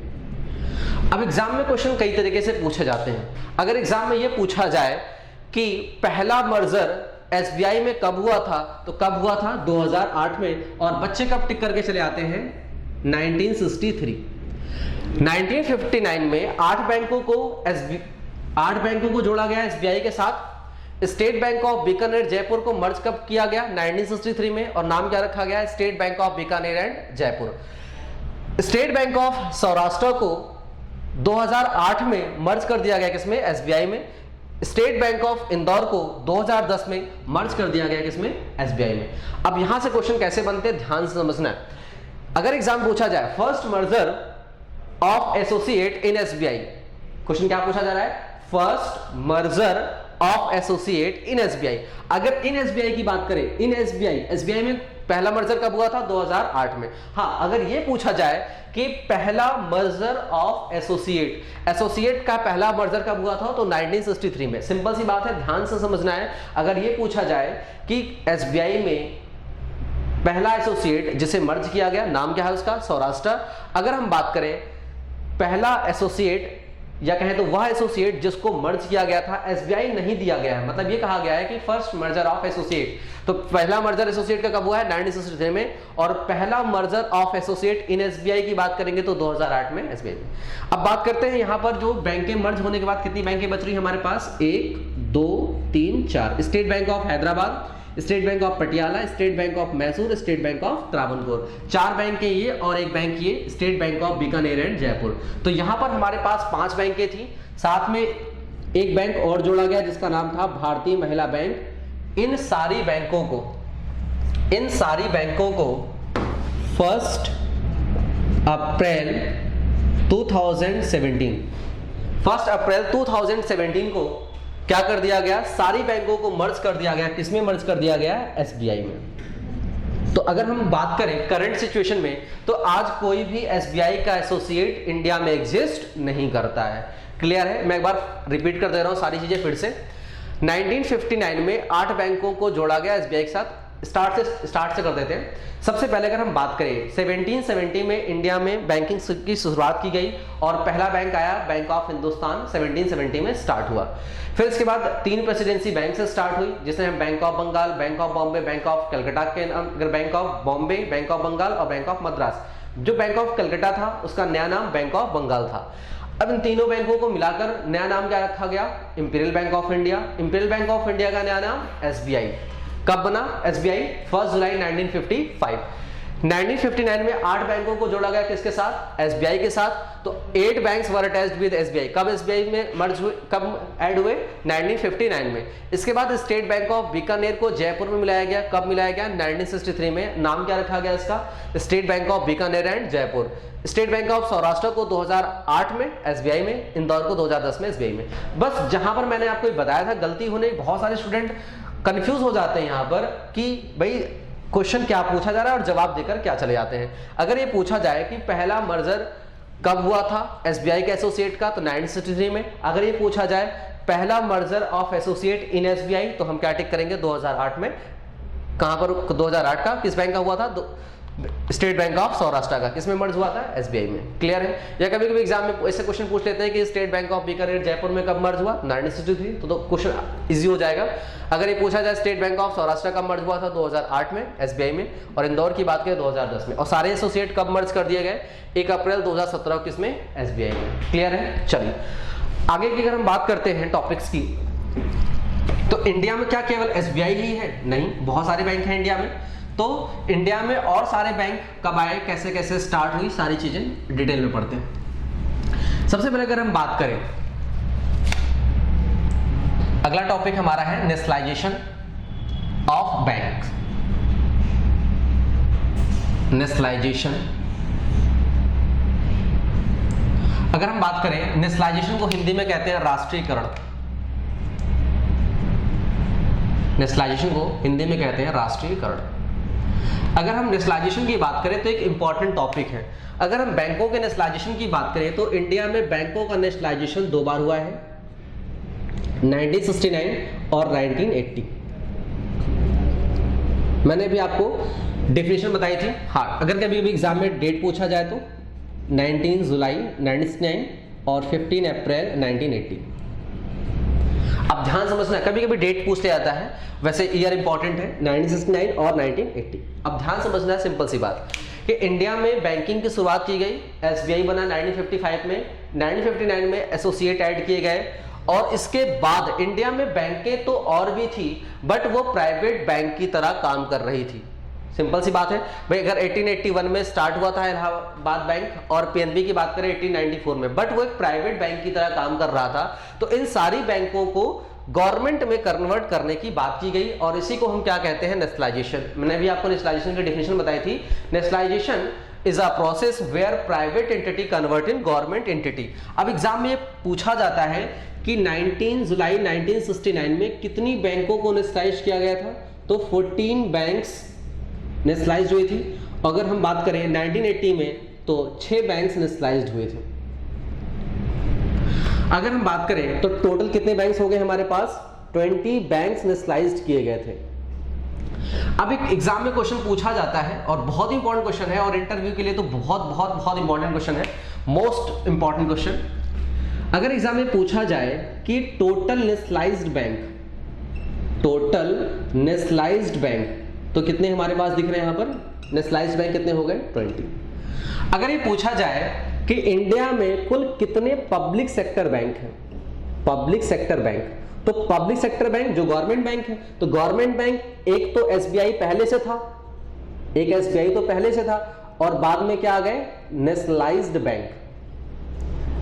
अब एग्जाम में क्वेश्चन कई तरीके से पूछे जाते हैं। अगर एग्जाम में यह पूछा जाए कि पहला मर्जर एसबीआई में कब हुआ था, तो कब हुआ था? 2008 में, और बच्चे कब टिक करके चले आते हैं? 1963। 1959 में 8 बैंकों को जोड़ा गया एसबीआई के साथ। State bank of Bikaner Jaipur को मर्ज कब किया गया? 1963 में, और नाम क्या रखा गया? State bank of Bikaner and Jaipur. State bank of Saurashtra को 2008 में मर्ज कर दिया गया, किसमें? एसबीआई में। स्टेट बैंक ऑफ इंदौर को 2010 में मर्ज कर दिया गया, किसमें? एसबीआई में। अब यहां से क्वेश्चन कैसे बनते हैं, ध्यान से समझना है। अगर एग्जाम पूछा जाए first merger of associate in SBI, question क्या पूछा जा रहा है? First merger of associate in SBI. अगर इन एसबीआई की बात करें, इन एसबीआई में पहला मर्जर कब हुआ था? 2008 में। हाँ, अगर यह पूछा जाए कि पहला मर्जर ऑफ एसोसिएट का पहला मर्जर कब हुआ था, तो 1963 में। सिंपल सी बात है, ध्यान से समझना है। अगर यह पूछा जाए कि एसबीआई में पहला एसोसिएट जिसे मर्ज किया गया, नाम क्या है उसका? सौराष्ट्र। अगर हम बात करें पहला एसोसिएट या कहें तो वह एसोसिएट जिसको मर्ज किया गया था, एसबीआई नहीं दिया गया है। मतलब ये कहा गया है कि फर्स्ट मर्जर ऑफ एसोसिएट, तो पहला मर्जर एसोसिएट का कब हुआ है 1963 में, और पहला merger of associate in SBI की बात करेंगे तो 2008 में एसबीआई में। अब बात करते हैं यहां पर जो बैंकें मर्ज होने के बाद कितनी बैंकें बच रही हमारे पास, 1 2 3 4, state bank of Hyderabad, state bank of Patiala, state bank of Mysore, state bank of Travancore, 4 bank है ये, और एक बैंक ये state bank of Bikaner and Jaipur. तो यहां पर हमारे पास 5 बैंकें थी, साथ में एक बैंक और जोड़ा गया जिसका नाम था भारतीय महिला बैंक। इन सारी बैंकों को 1 अप्रैल 2017 को क्या कर दिया गया, सारी बैंकों को मर्ज कर दिया गया। किसमें मर्ज कर दिया गया, एसबीआई में। तो अगर हम बात करें करंट सिचुएशन में, तो आज कोई भी एसबीआई का एसोसिएट इंडिया में एग्जिस्ट नहीं करता है। क्लियर है, मैं एक बार रिपीट कर दे रहा हूं सारी चीजें फिर से। 1959 में 8 बैंकों को जोड़ा गया एसबीआई के साथ। स्टार्ट से कर देते हैं। सबसे पहले अगर हम बात करें 1770 में इंडिया में बैंकिंग की शुरुआत की गई और पहला बैंक आया बैंक ऑफ हिंदुस्तान 1770 में स्टार्ट हुआ। फिर इसके बाद 3 प्रेसिडेंसी बैंक से स्टार्ट हुई, जिसमें bank of Bengal, bank of Bombay, bank of Calcutta के नाम, bank of Bombay, bank of Bengal और बैंक ऑफ मद्रास। जो बैंक ऑफ कलकत्ता था उसका नया नाम बैंक ऑफ बंगाल था। अब इन तीनों बैंकों को मिलाकर नया नाम क्या रखा गया, imperial bank of India. Imperial bank of India का नया नाम एसबीआई। कब बना एसबीआई, 1 जुलाई 1955। 1959 में 8 बैंकों को जोड़ा गया किसके साथ, एसबीआई के साथ। तो 8 banks were attached with SBI. कब एसबीआई में मर्ज हुए, कब ऐड हुए, 1959 में। इसके बाद स्टेट बैंक ऑफ बीकानेर को जयपुर में मिलाया गया। कब मिलाया गया, 1963 में। नाम क्या रखा गया इसका, state bank of Bikaner and Jaipur. State bank of Saurashtra को 2008 में एसबीआई में, इंदौर को 2010 में एसबीआई में। बस जहां पर मैंने आपको बताया था गलती होने, बहुत सारे स्टूडेंट कंफ्यूज हो जाते हैं यहां पर कि भाई क्वेश्चन क्या पूछा जा रहा है और जवाब देकर क्या चले जाते हैं। अगर ये पूछा जाए कि पहला मर्जर कब हुआ था एसबीआई के एसोसिएट का, तो 1963 में। अगर ये पूछा जाए पहला merger of associate in SBI, तो हम क्या टिक करेंगे 2008 में। कहां पर 2008 का किस बैंक का हुआ था, स्टेट बैंक ऑफ सौराष्ट्र का। किसमें मर्ज हुआ था, एसबीआई में। क्लियर है। या कभी कभी एग्जाम में ऐसे क्वेश्चन पूछ लेते हैं कि state bank of Bikaner Jaipur में कब मर्ज हुआ, 1963। तो क्वेश्चन इजी हो जाएगा। अगर ये पूछा जाए स्टेट बैंक ऑफ सौराष्ट्र कब मर्ज हुआ था, 2008 में एसबीआई में। और इंदौर की बात करें 2010 में। और सारे एसोसिएट कब मर्ज कर दिए गए, 1 अप्रैल 2017 किसमें, एसबीआई में। क्लियर है। चलिए आगे की अगर हम बात करते हैं टॉपिक्स की, तो इंडिया में क्या केवल एसबीआई ही है, नहीं, बहुत सारे बैंक हैं इंडिया में। तो इंडिया में और सारे बैंक कब आए, कैसे कैसे स्टार्ट हुई, सारी चीजें डिटेल में पढ़ते हैं। सबसे पहले अगर हम बात करें, अगला टॉपिक हमारा है नेशनलाइजेशन ऑफ बैंक। नेशनलाइजेशन, अगर हम बात करें नेशनलाइजेशन को हिंदी में कहते हैं राष्ट्रीयकरण। नेशनलाइजेशन को हिंदी में कहते हैं राष्ट्रीयकरण। अगर हम नेशनलाइजेशन की बात करें तो एक इंपॉर्टेंट टॉपिक है। अगर हम बैंकों के नेशनलाइजेशन की बात करें तो इंडिया में बैंकों का नेशनलाइजेशन 2 बार हुआ है, 1969 और 1980। मैंने भी आपको डेफिनेशन बताई थी। हाँ, अगर कभी भी एग्जाम में डेट पूछा जाए तो 19 जुलाई 1969 और 15 अप्रैल 1980। अब ध्यान समझना, कभी कभी डेट पूछ लिया जाता है, वैसे ईयर इंपॉर्टेंट है 1969 और 1980। अब ध्यान समझना है, सिंपल सी बात कि इंडिया में बैंकिंग की शुरुआत की गई, एसबीआई बना 1955 में, 1959 में एसोसिएट ऐड किए गए। और इसके बाद इंडिया में बैंकें तो और भी थी, बट वो प्राइवेट बैंक की तरह काम कर रही थी। सिंपल सी बात है भाई। अगर 1881 में स्टार्ट हुआ था इलाहाबाद बैंक और पीएनबी की बात करें 1894 में, बट वो एक प्राइवेट बैंक की तरह काम कर रहा था। तो इन सारी बैंकों को गवर्नमेंट में कन्वर्ट करने की बात की गई और इसी को हम क्या कहते हैं, नेशनलाइजेशन। मैंने भी आपको नेशनलाइजेशन की डेफिनेशन बताई थी। Nationalisation is a process where private entity convert in government entity. अब एग्जाम में पूछा जाता है कि 19 जुलाई 1969 में कितनी बैंकों को नेशनलाइज किया गया था, तो 14 बैंक्स नेशनलाइज्ड हुई थी। अगर हम बात करें 1980 में तो 6 बैंक्स नेशनलाइज्ड हुए थे। अगर हम बात करें तो टोटल कितने बैंक्स हो गए हमारे पास, 20 बैंक्स नेशनलाइज्ड किए गए थे। अब एक एग्जाम में क्वेश्चन पूछा जाता है और बहुत इंपॉर्टेंट क्वेश्चन है और इंटरव्यू के लिए तो बहुत बहुत बहुत इंपॉर्टेंट क्वेश्चन है, मोस्ट इंपॉर्टेंट क्वेश्चन। अगर एग्जाम में पूछा जाए कि टोटल नेशनलाइज्ड बैंक तो कितने हमारे पास दिख रहे हैं? यहां पर नेशनलाइज्ड बैंक कितने हो गए? 20। अगर ये पूछा जाए कि इंडिया में कुल कितने पब्लिक सेक्टर बैंक हैं, पब्लिक सेक्टर बैंक, तो पब्लिक सेक्टर बैंक जो गवर्नमेंट बैंक है, तो गवर्नमेंट बैंक एक तो एसबीआई पहले से था, एक एसबीआई तो पहले से था, और बाद में क्या आ गए? Nationalised bank.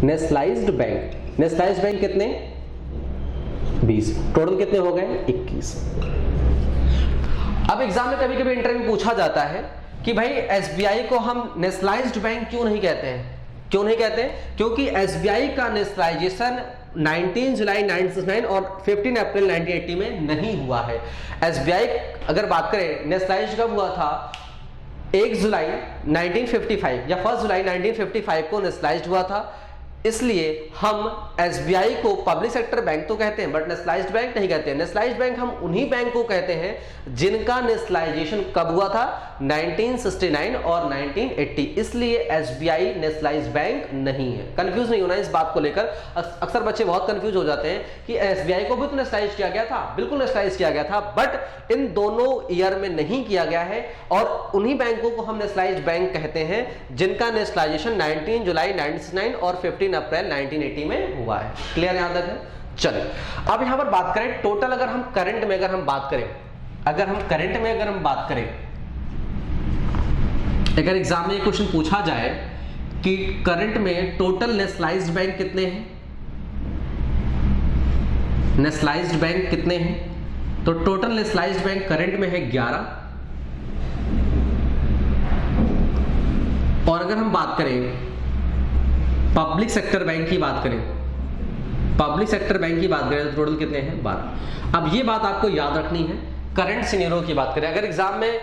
नेशनलाइज्ड बैंक कितने? 20। टोटल कितने हो गए? 21। अब एग्जाम में कभी कभी इंटरव्यू में पूछा जाता है कि भाई एसबीआई को हम नेशनलाइज्ड बैंक क्यों नहीं कहते हैं? क्यों नहीं कहते हैं? क्योंकि एसबीआई का नेशनलाइजेशन 19 जुलाई 1969 और 15 अप्रैल 1980 में नहीं हुआ है। एसबीआई अगर बात करें नेशनलाइज कब हुआ था? 1 जुलाई 1955 या 1 जुलाई 1955 को नेशनलाइज्ड हुआ था। इसलिए हम एसबीआई को पब्लिक सेक्टर बैंक तो कहते हैं बट नेशनलाइज्ड बैंक नहीं कहते हैं। नेशनलाइज्ड बैंक हम उन्हीं बैंक को कहते हैं जिनका नेशनलाइजेशन कब हुआ था? 1969 और 1980। इसलिए एसबीआई नेशनलाइज्ड बैंक नहीं है। कंफ्यूज नहीं होना इस बात को लेकर। अक्सर बच्चे बहुत कंफ्यूज हो जाते हैं कि एसबीआई को भी तो नेशनलाइज किया गया था। बिल्कुल नेशनलाइज किया गया था, बट इन दोनों ईयर में नहीं किया गया है, और उन्हीं बैंकों को हम नेशनलाइज्ड बैंक कहते हैं जिनका नेशनलाइजेशन 19 जुलाई 1969 और 15 अप्रैल 1980 में हुआ है। क्लियर यहां तक है? चलिए अब यहां पर बात करें टोटल। अगर हम करंट में अगर हम बात करें, अगर एग्जाम में क्वेश्चन पूछा जाए कि करंट में टोटल नेशनलाइज्ड बैंक कितने हैं, नेशनलाइज्ड बैंक कितने हैं, तो टोटल नेशनलाइज्ड बैंक करंट में है 11। और अगर हम बात करें पब्लिक सेक्टर बैंक की बात करें, तो टोटल कितने हैं? 12। अब ये बात आपको याद रखनी है करंट सिनेरियो की बात करें। अगर एग्जाम में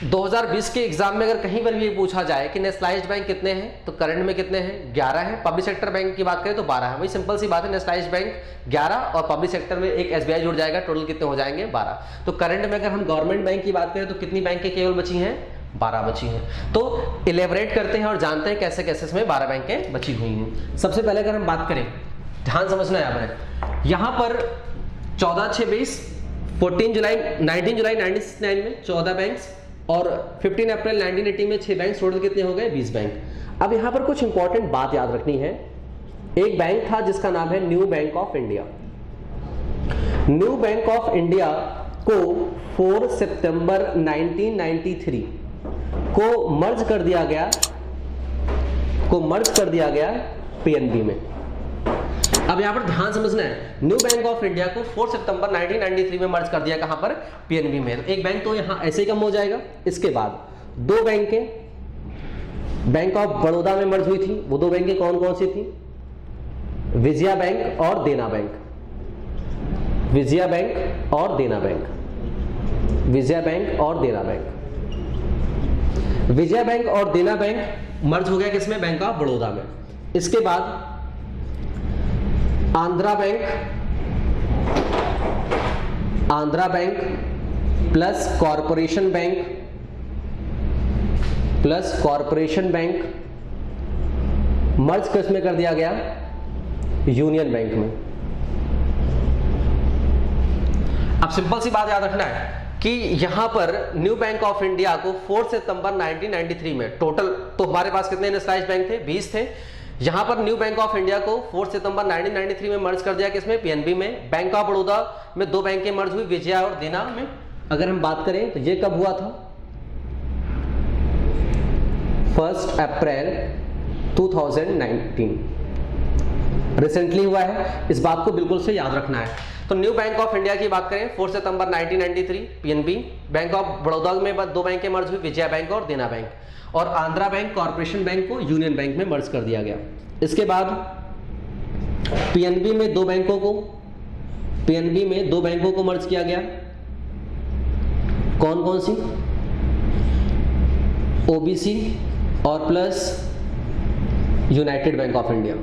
2020 के एग्जाम में अगर कहीं पर भी पूछा जाए कि नेशनलाइज्ड बैंक कितने हैं, तो करंट में कितने हैं? 11 है। पब्लिक सेक्टर बैंक की बात करें तो 12 है। वही सिंपल सी बात है, नेशनलाइज्ड बैंक 11 और पब्लिक सेक्टर में एक एसबीआई जुड़ जाएगा, टोटल कितने हो जाएंगे? 12। तो करंट में अगर हम गवर्नमेंट बैंक की बात करें तो कितनी बैंकें केवल बची हैं? 12 बची हैं। तो इलेबरेट करते हैं और जानते हैं कैसे कैसे इसमें 12 बैंकें बची हुई हैं। सबसे पहले अगर हम बात करें, ध्यान समझना है यहां पर 14/6/20, 19 जुलाई 1969 में 14 बैंक्स और 15 अप्रैल 1980 में 6 बैंक, टोटल कितने हो गए? 20 बैंक। अब यहां पर कुछ इंपॉर्टेंट बात याद रखनी है। एक बैंक था जिसका नाम है new bank of India. New bank of India को 4 सितंबर 1993 को मर्ज कर दिया गया पीएनबी में। अब यहां पर ध्यान समझना है, न्यू बैंक ऑफ इंडिया को 4 सितंबर 1993 में मर्ज कर दिया कहां पर? पीएनबी में। एक बैंक तो यहां ऐसे ही कम हो जाएगा। इसके बाद 2 बैंकें बैंक ऑफ बड़ौदा में मर्ज हुई थी। वो 2 बैंकें कौन कौन सी थी? विजया बैंक और देना बैंक। विजया बैंक और देना बैंक। विजया बैंक और देना बैंक। विजया बैंक और देना बैंक मर्ज हो गया किसमें? बैंक ऑफ बड़ौदा में। इसके बाद Andhra bank plus corporation bank मर्ज किसमें कर दिया गया? यूनियन बैंक में। अब सिंपल सी बात याद रखना है कि यहां पर न्यू बैंक ऑफ इंडिया को 4 सितंबर 1993 में टोटल तो हमारे पास कितने नेशनलाइज्ड बैंक थे? 20 थे। यहां पर न्यू बैंक ऑफ इंडिया को 4 सितंबर 1993 में मर्ज कर दिया किसमें? पीएनबी में। बैंक ऑफ बड़ौदा में 2 बैंकें मर्ज हुई, विजया और देना में। अगर हम बात करें तो ये कब हुआ था? 1 अप्रैल 2019, रिसेंटली हुआ है। इस बात को बिल्कुल से याद रखना है। तो न्यू बैंक ऑफ इंडिया की बात करें 4 सितंबर 1993 पीएनबी। बैंक ऑफ बड़ौदा में 2 बैंकें मर्ज हुई, विजया बैंक और देना बैंक। और आंध्रा बैंक कॉर्पोरेशन बैंक को यूनियन बैंक में मर्ज कर दिया गया। इसके बाद पीएनबी में 2 बैंकों को मर्ज किया गया। कौन कौन सी? ओबीसी और plus United bank of India.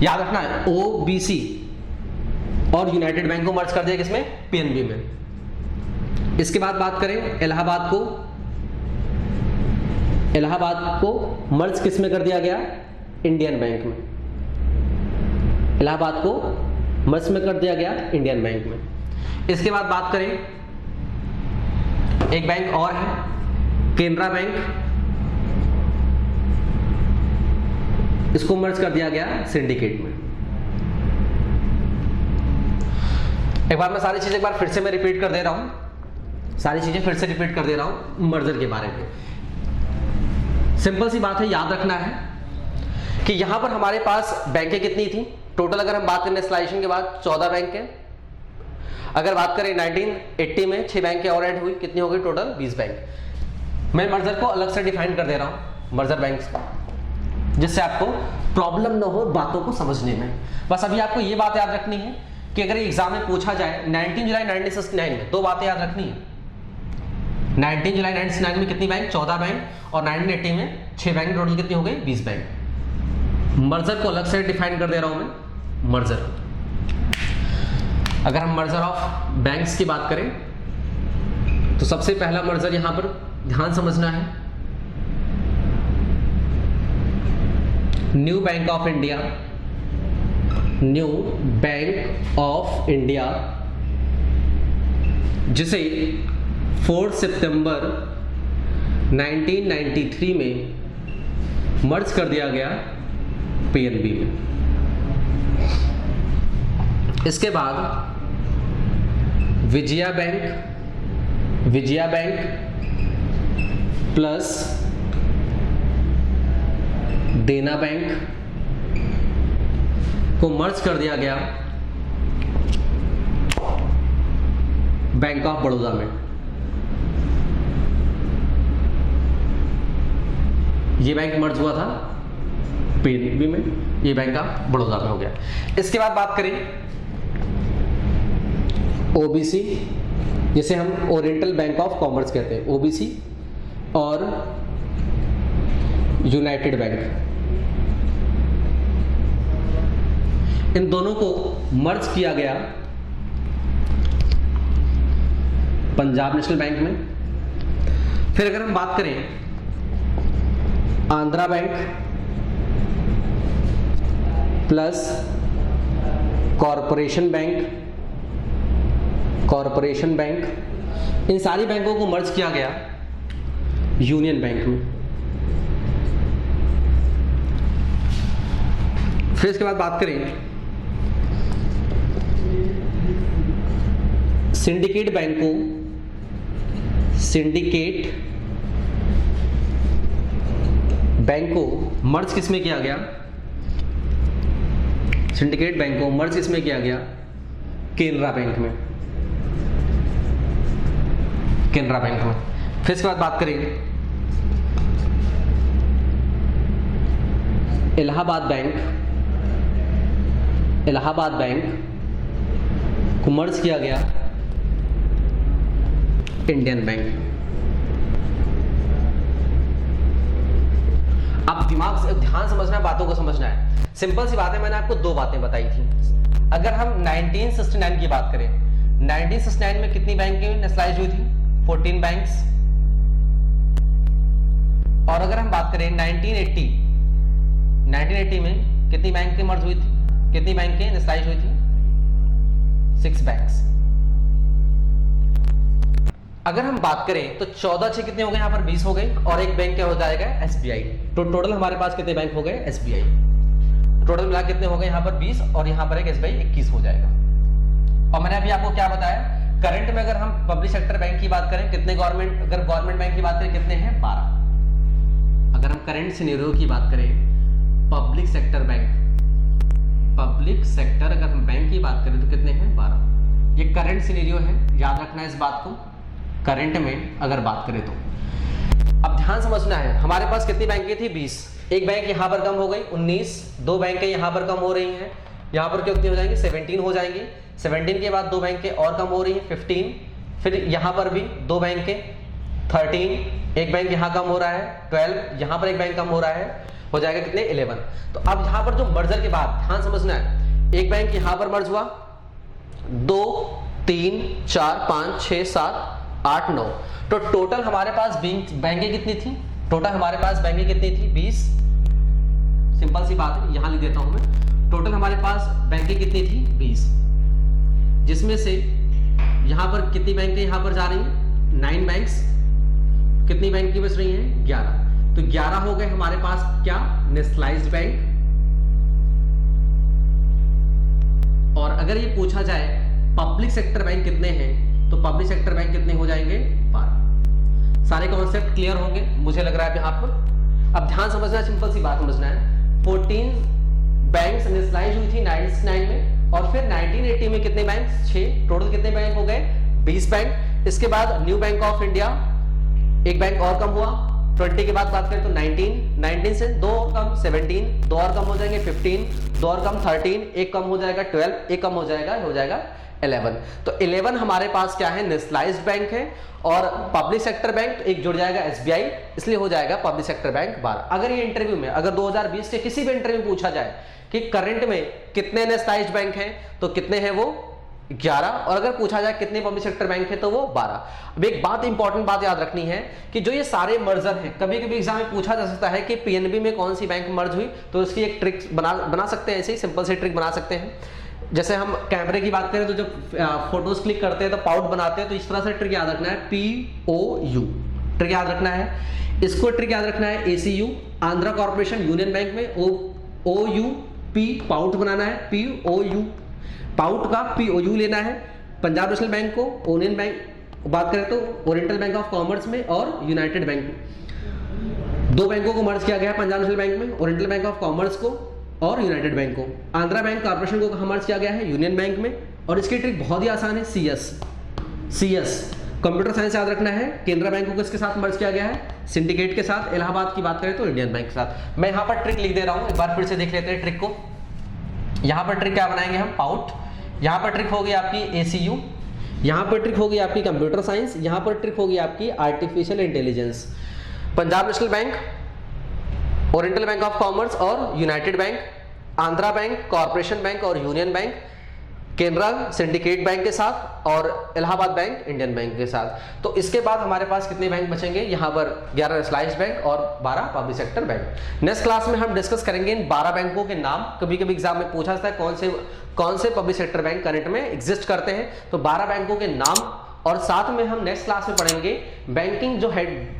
याद रखना है, ओबीसी और यूनाइटेड बैंक को मर्ज कर दिया किसमें? पीएनबी में। इसके बाद बात करें इलाहाबाद को मर्ज किस में कर दिया गया? इंडियन बैंक में, इलाहाबाद को मर्ज में कर दिया गया इंडियन बैंक में। इसके बाद बात करें, एक बैंक और है केनरा बैंक, इसको मर्ज कर दिया गया सिंडिकेट में। एक बार मैं सारी चीजें एक बार फिर से मैं रिपीट कर दे रहा हूं, सारी चीजें फिर से रिपीट कर दे रहा हूं मर्जर के बारे में। सिंपल सी बात है, याद रखना है कि यहां पर हमारे पास बैंकें कितनी थी टोटल, अगर हम बात करें नेशनलाइजेशन के बाद 14 बैंक है। अगर बात करें 1980 में 6 बैंकें और ऐड हुई, कितनी हो गई टोटल 20 बैंक। मैं मर्जर को अलग से डिफाइन कर दे रहा हूं, मर्जर बैंक्स को, जिससे आपको प्रॉब्लम ना हो बातों को समझने में। बस अभी आपको ये बात याद रखनी है कि अगर एग्जाम में पूछा जाए 19 जुलाई 1969 में 2 बातें याद रखनी है। 19 जुलाई 1969 में कितनी बैंक, 14 बैंक, और 1980 में 6 बैंक, टोटल कितनी हो गई 20 बैंक। मर्जर को अलग से डिफाइन कर दे रहा हूं मैं, मर्जर। अगर हम मर्जर ऑफ बैंक्स की बात करें तो सबसे पहला मर्जर यहां पर ध्यान समझना है, new bank of India, new bank of India, जिसे 4 सितंबर 1993 में मर्ज कर दिया गया पीएनबी में। इसके बाद विजया बैंक प्लस देना बैंक को मर्ज कर दिया गया बैंक ऑफ बड़ौदा में। ये बैंक मर्ज हुआ था पीएनबी में, ये बैंक ऑफ बड़ौदा में हो गया। इसके बाद बात करें ओबीसी, जिसे हम ओरिएंटल बैंक ऑफ कॉमर्स कहते हैं, ओबीसी और यूनाइटेड बैंक, इन दोनों को मर्ज किया गया पंजाब नेशनल बैंक में। फिर अगर हम बात करें Andhra bank plus corporation bank, इन सारी बैंकों को मर्ज किया गया यूनियन बैंक में। फिर इसके बाद बात करें सिंडिकेट बैंक को, सिंडिकेट बैंक को मर्ज किसमें किया गया, सिंडिकेट बैंक को मर्ज किसमें किया गया केनरा बैंक में, केनरा बैंक में। फिर इसके बाद बात करें इलाहाबाद बैंक को मर्ज किया गया इंडियन बैंक। आप दिमाग से ध्यान समझना, बातों को समझना है। सिंपल सी बात है, मैंने आपको 2 बातें बताई थी। अगर हम 1969 की बात करें, 1969 में कितनी बैंक नेशनलाइज हुई थी, 14 बैंक्स। और अगर हम बात करें 1980 में कितनी बैंक मर्ज हुई थी, कितनी बैंक नेशनलाइज हुई थी, 6 बैंक्स। अगर हम बात करें तो 14 से कितने हो गए, यहां पर 20 हो गए, और एक बैंक क्या हो जाएगा एसबीआई। तो टोटल हमारे पास कितने बैंक हो गए एसबीआई, टोटल मिला कितने हो गए यहां पर 20, और यहां पर एक एसबीआई 21 हो जाएगा। और मैंने अभी आपको क्या बताया, करंट में अगर हम पब्लिक सेक्टर बैंक की बात करें कितने, अगर गवर्नमेंट बैंक की बात करें कितने हैं 12। अगर हम करंट सिनेरियो की बात करें पब्लिक सेक्टर अगर हम बैंक की बात करें तो कितने हैं 12। ये करंट सिनेरियो है, याद रखना है इस बात को, करंट में अगर बात करें तो। अब ध्यान समझना है, हमारे पास कितनी बैंकें थी 20, एक बैंक यहां पर कम हो गई 19, 2 बैंकें यहां पर कम हो रही हैं, यहां पर कितनी हो जाएंगी 17 हो जाएंगी। 17 के बाद 2 बैंकें और कम हो रही हैं 15, फिर यहां पर भी 2 बैंकें 13, एक बैंक यहां कम हो रहा है 12, यहां पर एक बैंक कम हो रहा है, हो जाएगा कितने 11। तो अब यहां पर जो मर्जर के बाद ध्यान समझना है, एक बैंक यहां पर मर्ज हुआ, 2 3 4 5 6 7 8 9, तो टोटल हमारे पास बैंकें कितनी थी, टोटल हमारे पास बैंकें कितनी थी 20, सिंपल सी बात है, यहां लिख देता हूं मैं। टोटल हमारे पास बैंकें कितनी थी 20, जिसमें से यहां पर कितनी बैंकें यहां पर जा रही हैं 9 बैंक्स, कितनी बैंक की बच रही हैं 11। तो 11 हो गए हमारे पास क्या नेशनलाइज्ड बैंक। और अगर ये पूछा जाए पब्लिक सेक्टर बैंक कितने हैं, तो पब्लिक सेक्टर बैंक कितने हो जाएंगे 12। सारे कॉन्सेप्ट क्लियर होंगे मुझे लग रहा है यहाँ पर। अब ध्यान समझना, सिंपल सी बात समझना है। 14 बैंक्स नेशनलाइज हुई थी 1999 में, और फिर 1980 में कितने बैंक 6, टोटल कितने बैंक हो गए 20 बैंक। इसके बाद न्यू बैंक ऑफ इंडिया, एक बैंक और कम हुआ। 20 के बाद बात करें तो 19 से 2 और कम 17, 2 और कम हो जाएंगे 15, 2 और कम 13, एक कम हो जाएगा 12, एक कम हो जाएगा 11। तो 11 हमारे पास क्या है नेशनलाइज्ड बैंक है, और पब्लिक सेक्टर बैंक एक जुड़ जाएगा SBI, इसलिए हो जाएगा पब्लिक सेक्टर बैंक 12। अगर ये इंटरव्यू में, अगर 2020 के किसी भी इंटरव्यू में पूछा जाए कि करंट में कितने नेशनलाइज्ड बैंक हैं, तो कितने हैं वो 11, और अगर पूछा जाए कितने पब्लिक सेक्टर बैंक है तो वो 12। अब एक बात इंपॉर्टेंट बात याद रखनी है कि जो ये सारे मर्जर हैं, कभी कभी एग्जाम में पूछा जा सकता है कि PNB में कौन सी बैंक मर्ज हुई, तो इसकी एक ट्रिक बना सकते हैं, ऐसे ही सिंपल सी ट्रिक बना सकते हैं। जैसे हम कैमरे की बात करें तो जब फोटोज क्लिक करते हैं तो पाउट बनाते हैं, तो इस तरह से ट्रिक याद रखना है POU, ट्रिक याद रखना है। इसको ट्रिक याद रखना है ACU, Andhra corporation union bank में OUP पाउट बनाना है, POU पाउट का POU लेना है। पंजाब नेशनल बैंक को ओनियन बैंक बात करें तो ओरिएंटल बैंक ऑफ कॉमर्स में और यूनाइटेड बैंक में, 2 बैंकों को मर्ज किया गया है पंजाब नेशनल बैंक में, ओरिएंटल बैंक ऑफ कॉमर्स को और यूनाइटेड बैंक को। आंध्रा बैंक कॉर्पोरेशन को मर्ज किया गया है यूनियन बैंक में, और इसकी ट्रिक बहुत ही आसान है CS। कंप्यूटर साइंस याद रखना है। केनरा बैंक को किसके साथ मर्ज किया गया है सिंडिकेट के साथ। इलाहाबाद की बात करें तो इंडियन बैंक के साथ। मैं यहाँ पर ट्रिक लिख दे रहा हूँ, एक बार फिर से देख लेते हैं ट्रिक को। यहाँ पर ट्रिक क्या बनाएंगे हम पाउट, यहाँ पर ट्रिक होगी आपकी ACU, यहाँ पर ट्रिक होगी आपकी कंप्यूटर साइंस, यहाँ पर ट्रिक होगी आपकी artificial intelligence. Punjab national bank, oriental bank of commerce और united bank, Andhra bank, corporation bank और union bank, Canara syndicate bank के साथ, और इलाहाबाद बैंक इंडियन बैंक के साथ। तो इसके बाद हमारे पास कितने बैंक बचेंगे यहाँ पर 11 नेशनलाइज्ड बैंक और 12 public sector bank. Next class में हम डिस्कस करेंगे इन 12 बैंकों के नाम। कभी कभी एग्जाम में पूछा जाता है कौन से पब्लिक सेक्टर बैंक करंट में एग्जिस्ट करते हैं, तो 12 बैंकों के नाम, और साथ में हम नेक्स्ट क्लास में पढ़ेंगे बैंकिंग जो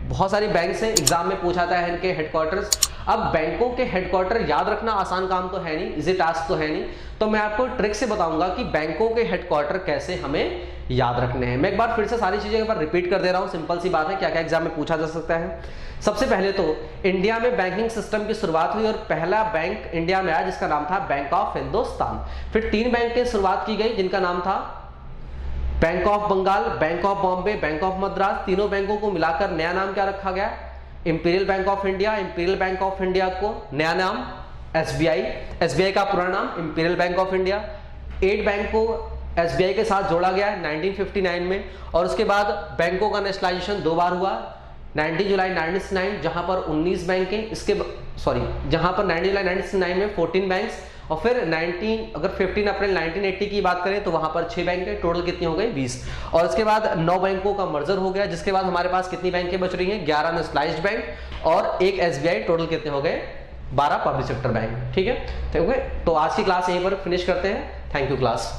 बहुत सारी बैंक्स हैं, एग्जाम में पूछा जाता है इनके हेडक्वार्टर्स। अब बैंकों के हेडक्वार्टर याद रखना आसान काम तो है नहीं, इजी टास्क तो है नहीं, तो मैं आपको ट्रिक से बताऊंगा कि बैंकों के हेडक्वार्टर कैसे हमें याद रखने हैं। मैं एक बार फिर से सारी चीजें एक बार रिपीट कर दे रहा हूं, सिंपल सी बात है, क्या क्या एग्जाम में पूछा जा सकता है। सबसे पहले तो इंडिया में बैंकिंग सिस्टम की शुरुआत हुई, और पहला बैंक इंडिया में आया जिसका नाम था बैंक ऑफ हिंदुस्तान। फिर 3 बैंक की शुरुआत की गई जिनका नाम था bank of Bengal, bank of Bombay, bank of Madras. तीनों बैंकों को मिलाकर नया नाम क्या रखा गया imperial bank of India. Imperial bank of India को नया नाम SBI का पुराना नाम imperial bank of India. 8 bank को SBI के साथ जोड़ा गया 1959 में, और उसके बाद बैंकों का नेशनलाइजेशन 2 बार हुआ। 19 जुलाई 1999 जहां पर 19 बैंक जहां पर 19 जुलाई 1999 में 14 बैंक्स, और फिर 15 अप्रैल 1980 की बात करें तो वहां पर 6 बैंक है, टोटल कितनी हो गई 20। और उसके बाद 9 बैंकों का मर्जर हो गया, जिसके बाद हमारे पास कितनी बैंकें बच रही हैं 11 नेशनलाइज्ड बैंक और 1 SBI, टोटल कितने हो गए 12 पब्लिक सेक्टर बैंक। ठीक है, तो आज की क्लास यहीं पर फिनिश करते हैं। Thank you class.